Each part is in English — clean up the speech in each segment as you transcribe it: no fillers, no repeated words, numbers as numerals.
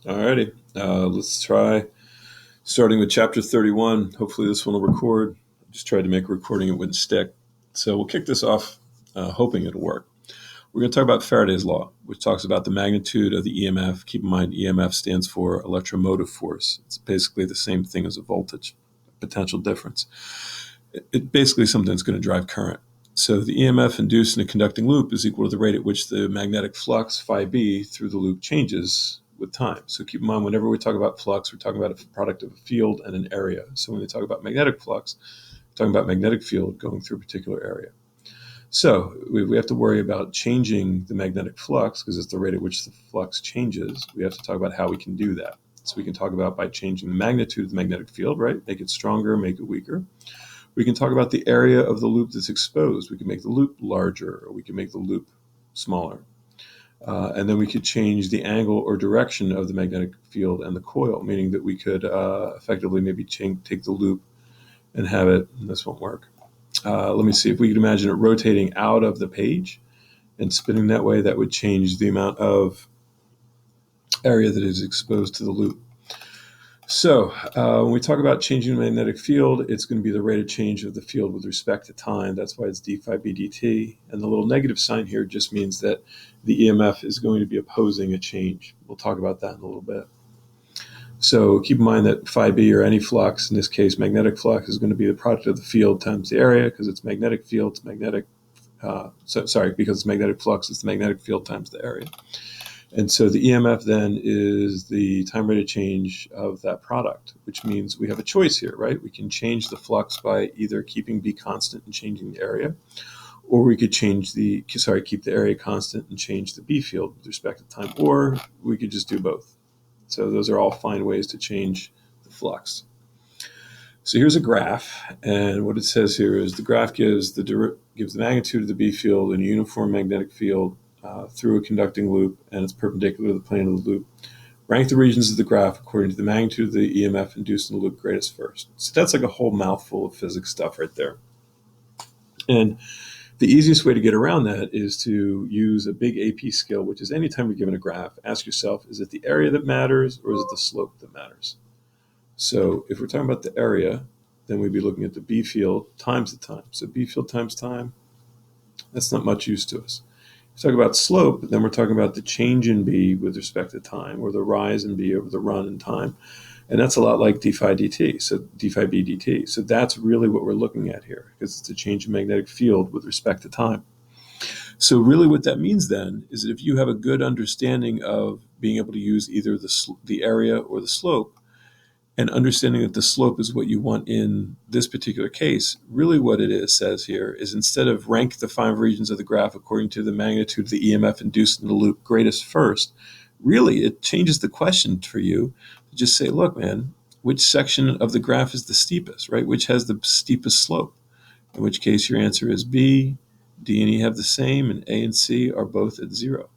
Alrighty, let's try starting with chapter 31. Hopefully this one will record. I just tried to make a recording, it wouldn't stick. So we'll kick this off hoping it'll work. We're going to talk about Faraday's law, which talks about the magnitude of the EMF. Keep in mind, EMF stands for electromotive force. It's basically the same thing as a voltage, potential difference. It basically something that's going to drive current. So the EMF induced in a conducting loop is equal to the rate at which the magnetic flux, phi b, through the loop changes with time. So keep in mind, whenever we talk about flux, we're talking about a product of a field and an area. So when we talk about magnetic flux, we're talking about magnetic field going through a particular area. So we have to worry about changing the magnetic flux because it's the rate at which the flux changes. We have to talk about how we can do that. So we can talk about by changing the magnitude of the magnetic field, right? Make it stronger, make it weaker. We can talk about the area of the loop that's exposed. We can make the loop larger, or we can make the loop smaller. And then we could change the angle or direction of the magnetic field and the coil, meaning that we could effectively maybe take the loop and have it, and this won't work. Let me see if we could imagine it rotating out of the page and spinning that way. That would change the amount of area that is exposed to the loop. So when we talk about changing the magnetic field, it's going to be the rate of change of the field with respect to time. That's why it's d phi b dt. And the little negative sign here just means that the EMF is going to be opposing a change. We'll talk about that in a little bit. So keep in mind that phi b, or any flux, in this case magnetic flux, is going to be the product of the field times the area, because it's magnetic field, it's magnetic, because it's magnetic flux, it's the magnetic field times the area. And so the EMF then is the time rate of change of that product, which means we have a choice here, right? We can change the flux by either keeping B constant and changing the area, or we could keep the area constant and change the B field with respect to time, or we could just do both. So those are all fine ways to change the flux. So here's a graph, and what it says here is the graph gives the magnitude of the B field in a uniform magnetic field through a conducting loop, and it's perpendicular to the plane of the loop. Rank the regions of the graph according to the magnitude of the EMF induced in the loop greatest first. So that's like a whole mouthful of physics stuff right there. And the easiest way to get around that is to use a big AP skill, which is anytime you're given a graph, ask yourself, is it the area that matters or is it the slope that matters? So if we're talking about the area, then we'd be looking at the B field times the time. So B field times time, that's not much use to us. Talk about slope, then we're talking about the change in B with respect to time, or the rise in B over the run in time. And that's a lot like d phi dt, so d phi b dt. So that's really what we're looking at here, because it's a change in magnetic field with respect to time. So really what that means then is that if you have a good understanding of being able to use either the area or the slope, and understanding that the slope is what you want in this particular case, really what it says here is instead of rank the 5 regions of the graph according to the magnitude of the EMF induced in the loop greatest first, really it changes the question for you to just say, look, man, which section of the graph is the steepest, right? Which has the steepest slope? In which case your answer is B, D and E have the same, and A and C are both at 0.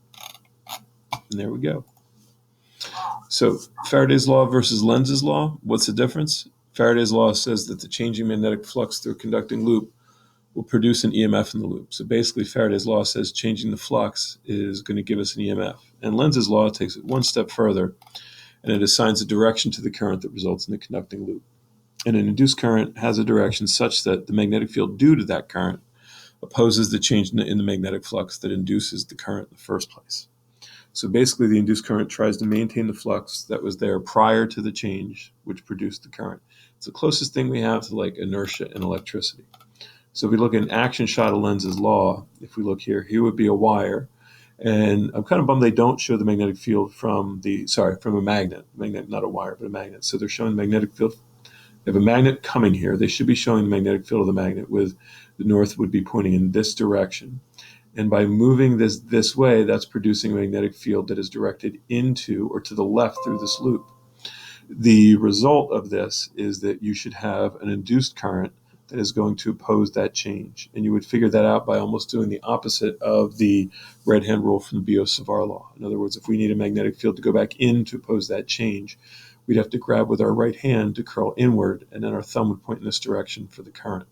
And there we go. So Faraday's law versus Lenz's law, what's the difference? Faraday's law says that the changing magnetic flux through a conducting loop will produce an EMF in the loop. So basically Faraday's law says changing the flux is going to give us an EMF. And Lenz's law takes it one step further, and it assigns a direction to the current that results in the conducting loop. And an induced current has a direction such that the magnetic field due to that current opposes the change in the magnetic flux that induces the current in the first place. So basically the induced current tries to maintain the flux that was there prior to the change, which produced the current. It's the closest thing we have to like inertia in electricity. So if we look at an action shot of Lenz's law, if we look here would be a wire. And I'm kind of bummed they don't show the magnetic field from a magnet, not a wire, but a magnet. So they're showing the magnetic field. They have a magnet coming here. They should be showing the magnetic field of the magnet with the north would be pointing in this direction. And by moving this way, that's producing a magnetic field that is directed into or to the left through this loop. The result of this is that you should have an induced current that is going to oppose that change. And you would figure that out by almost doing the opposite of the red hand rule from the Biot-Savart law. In other words, if we need a magnetic field to go back in to oppose that change, we'd have to grab with our right hand to curl inward, and then our thumb would point in this direction for the current.